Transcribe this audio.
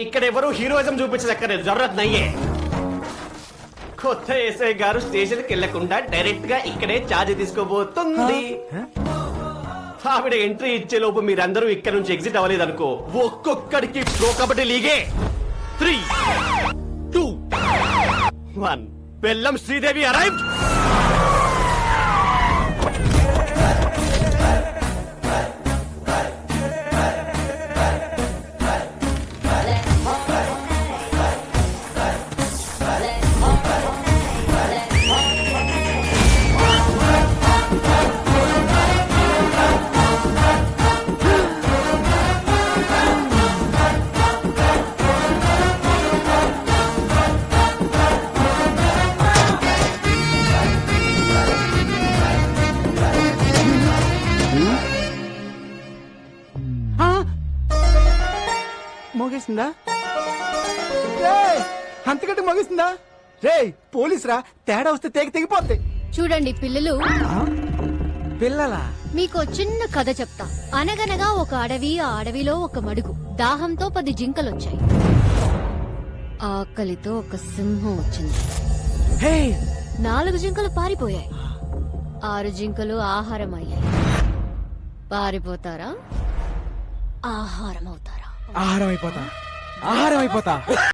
ఇక్కడ ఎవరు హీరోయిజం చూపించదక్కర్లేదు, జరూరత్ నయ్యే. కొత్త ఎస్ఐ గారు స్టేషన్ కి వెళ్లకుండా డైరెక్ట్ గా ఇక్కడే ఛార్జ్ తీసుకోబోతుంది. ఆవిడ ఎంట్రీ ఇచ్చే లోపు మీరందరూ ఇక్కడ నుంచి ఎగ్జిట్ అవ్వలేదు అనుకో, ఒక్కొక్కడికి ప్రో కబడ్డీ లీగే. 3, 2, 1. బెల్లం శ్రీదేవి అరైవ్డ్. మోగేసిందా? అంతకంటే మోగేసిందా? రే పోలీస్ రా, తేడా వస్తే తెగిపోద్ది. చూడండి పిల్లలు, పిల్లలా? మీకు చిన్న కథ చెప్తా. అనగనగా ఒక అడవి, ఆ అడవిలో ఒక మడుగు. దాహంతో 10 జింకలొచ్చాయి. ఆకలితో ఒక సింహం వచ్చింది. 4 జింకలు పారిపోయాయి. 6 జింకలు ఆహారం అయ్యాయి. పారిపోతారా, ఆహారం అవుతారా? ఆహారం అయిపోతా.